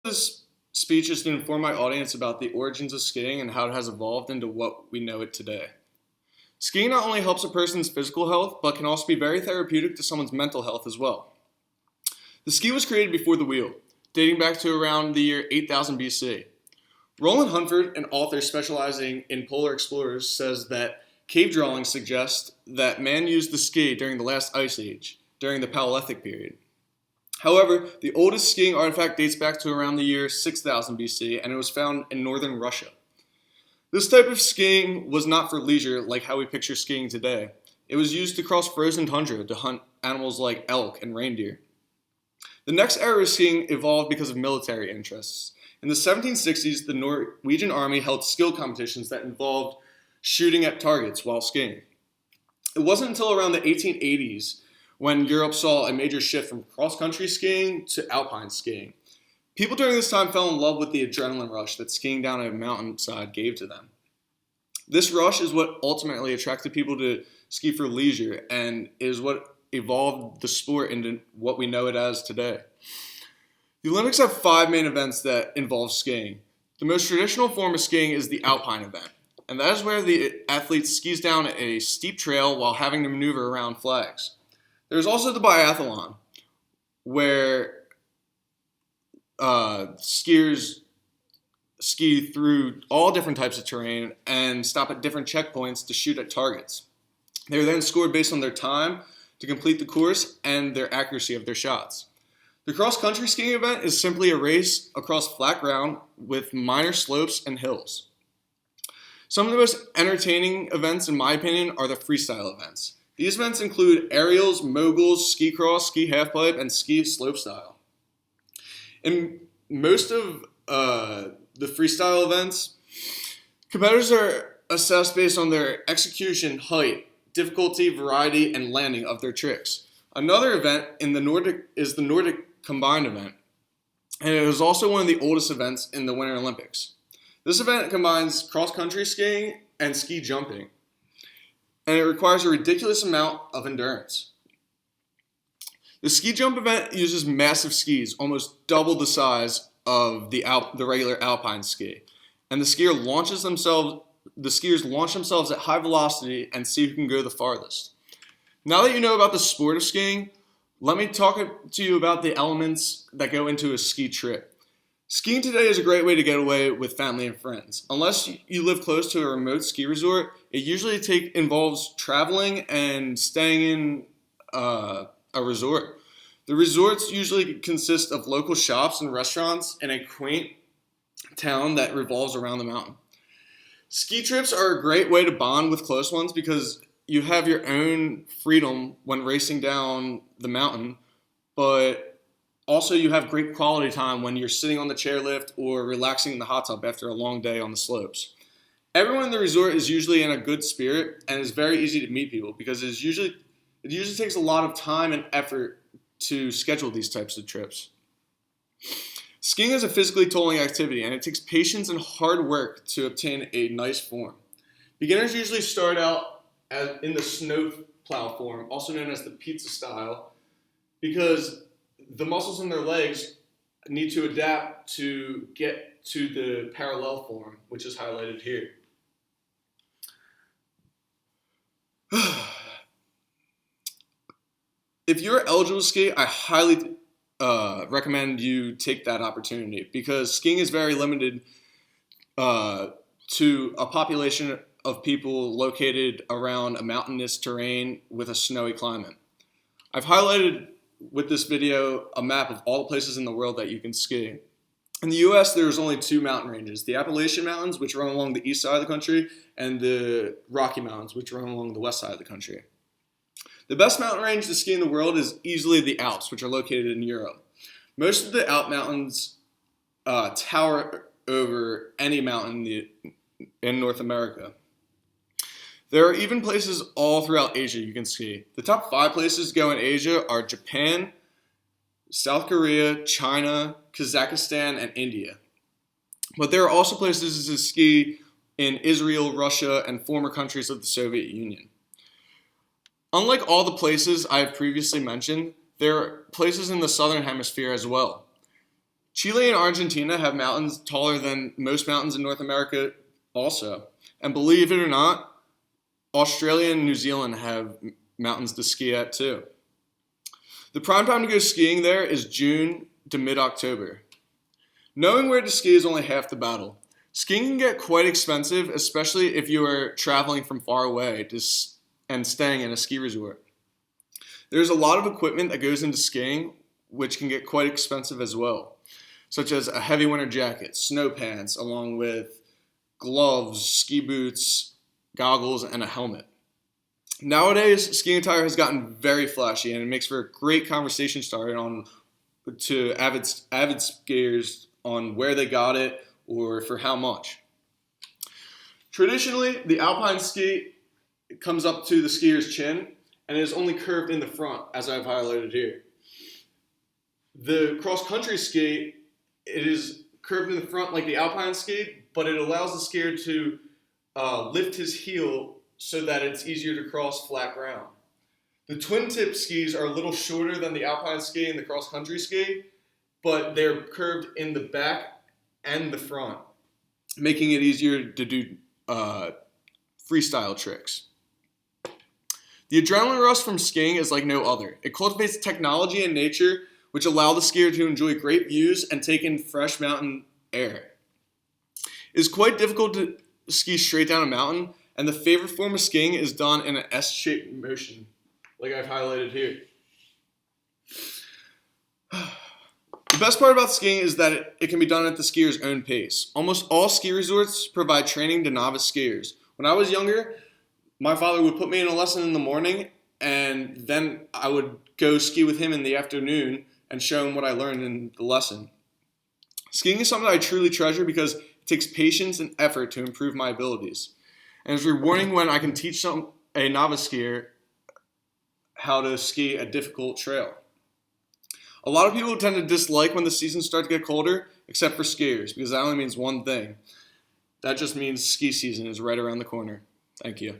This speech is to inform my audience about the origins of skiing and how it has evolved into what we know it today. Skiing not only helps a person's physical health, but can also be very therapeutic to someone's mental health as well. The ski was created before the wheel, dating back to around the year 8000 BC. Roland Huntford, an author specializing in polar explorers, says that cave drawings suggest that man used the ski during the last ice age, during the Paleolithic period. However, the oldest skiing artifact dates back to around the year 6000 BC, and it was found in northern Russia. This type of skiing was not for leisure like how we picture skiing today. It was used to cross frozen tundra to hunt animals like elk and reindeer. The next era of skiing evolved because of military interests. In the 1760s, the Norwegian army held skill competitions that involved shooting at targets while skiing. It wasn't until around the 1880s when Europe saw a major shift from cross-country skiing to alpine skiing. People during this time fell in love with the adrenaline rush that skiing down a mountainside gave to them. This rush is what ultimately attracted people to ski for leisure and is what evolved the sport into what we know it as today. The Olympics have 5 main events that involve skiing. The most traditional form of skiing is the alpine event, and that is where the athlete skis down a steep trail while having to maneuver around flags. There's also the biathlon, where skiers ski through all different types of terrain and stop at different checkpoints to shoot at targets. They are then scored based on their time to complete the course and their accuracy of their shots. The cross-country skiing event is simply a race across flat ground with minor slopes and hills. Some of the most entertaining events, in my opinion, are the freestyle events. These events include aerials, moguls, ski cross, ski halfpipe, and ski slopestyle. In most of the freestyle events, competitors are assessed based on their execution, height, difficulty, variety, and landing of their tricks. Another event in the Nordic is the Nordic Combined event, and it is also one of the oldest events in the Winter Olympics. This event combines cross-country skiing and ski jumping, and it requires a ridiculous amount of endurance. The ski jump event uses massive skis, almost double the size of the regular alpine ski, and the skiers launch themselves at high velocity and see who can go the farthest. Now that you know about the sport of skiing, let me talk to you about the elements that go into a ski trip. Skiing today is a great way to get away with family and friends. Unless you live close to a remote ski resort, it usually involves traveling and staying in a resort. The resorts usually consist of local shops and restaurants in a quaint town that revolves around the mountain. Ski trips are a great way to bond with close ones because you have your own freedom when racing down the mountain, but also you have great quality time when you're sitting on the chairlift or relaxing in the hot tub after a long day on the slopes. Everyone in the resort is usually in a good spirit and it's very easy to meet people because it usually takes a lot of time and effort to schedule these types of trips. Skiing is a physically tolling activity and it takes patience and hard work to obtain a nice form. Beginners usually start out in the snow plow form, also known as the pizza style, because the muscles in their legs need to adapt to get to the parallel form, which is highlighted here. If you're eligible to ski, I highly recommend you take that opportunity because skiing is very limited to a population of people located around a mountainous terrain with a snowy climate. I've highlighted with this video a map of all the places in the world that you can ski. In the US, there's only 2 mountain ranges, the Appalachian Mountains, which run along the east side of the country, and the Rocky Mountains, which run along the west side of the country. The best mountain range to ski in the world is easily the Alps, which are located in Europe. Most of the Alp mountains tower over any mountain in North America. There are even places all throughout Asia you can ski. The top 5 places to go in Asia are Japan, South Korea, China, Kazakhstan, and India. But there are also places to ski in Israel, Russia, and former countries of the Soviet Union. Unlike all the places I have previously mentioned, there are places in the southern hemisphere as well. Chile and Argentina have mountains taller than most mountains in North America also. And believe it or not, Australia and New Zealand have mountains to ski at too. The prime time to go skiing there is June to mid-October. Knowing where to ski is only half the battle. Skiing can get quite expensive, especially if you are traveling from far away and staying in a ski resort. There's a lot of equipment that goes into skiing, which can get quite expensive as well, such as a heavy winter jacket, snow pants, along with gloves, ski boots, goggles, and a helmet. Nowadays, skiing attire has gotten very flashy, and it makes for a great conversation starter to avid skiers on where they got it or for how much. Traditionally, the alpine ski comes up to the skier's chin and is only curved in the front, as I've highlighted here. The cross-country ski, it is curved in the front like the alpine ski, but it allows the skier to lift his heel so that it's easier to cross flat ground. The twin-tip skis are a little shorter than the alpine ski and the cross-country ski, but they're curved in the back and the front, making it easier to do freestyle tricks. The adrenaline rush from skiing is like no other. It cultivates technology and nature, which allow the skier to enjoy great views and take in fresh mountain air. It is quite difficult to ski straight down a mountain, and the favorite form of skiing is done in an S-shaped motion, like I've highlighted here. The best part about skiing is that it can be done at the skier's own pace. Almost all ski resorts provide training to novice skiers. When I was younger, my father would put me in a lesson in the morning, and then I would go ski with him in the afternoon and show him what I learned in the lesson. Skiing is something I truly treasure because it takes patience and effort to improve my abilities. And it's rewarding when I can teach a novice skier how to ski a difficult trail. A lot of people tend to dislike when the seasons start to get colder, except for skiers, because that only means one thing. That just means ski season is right around the corner. Thank you.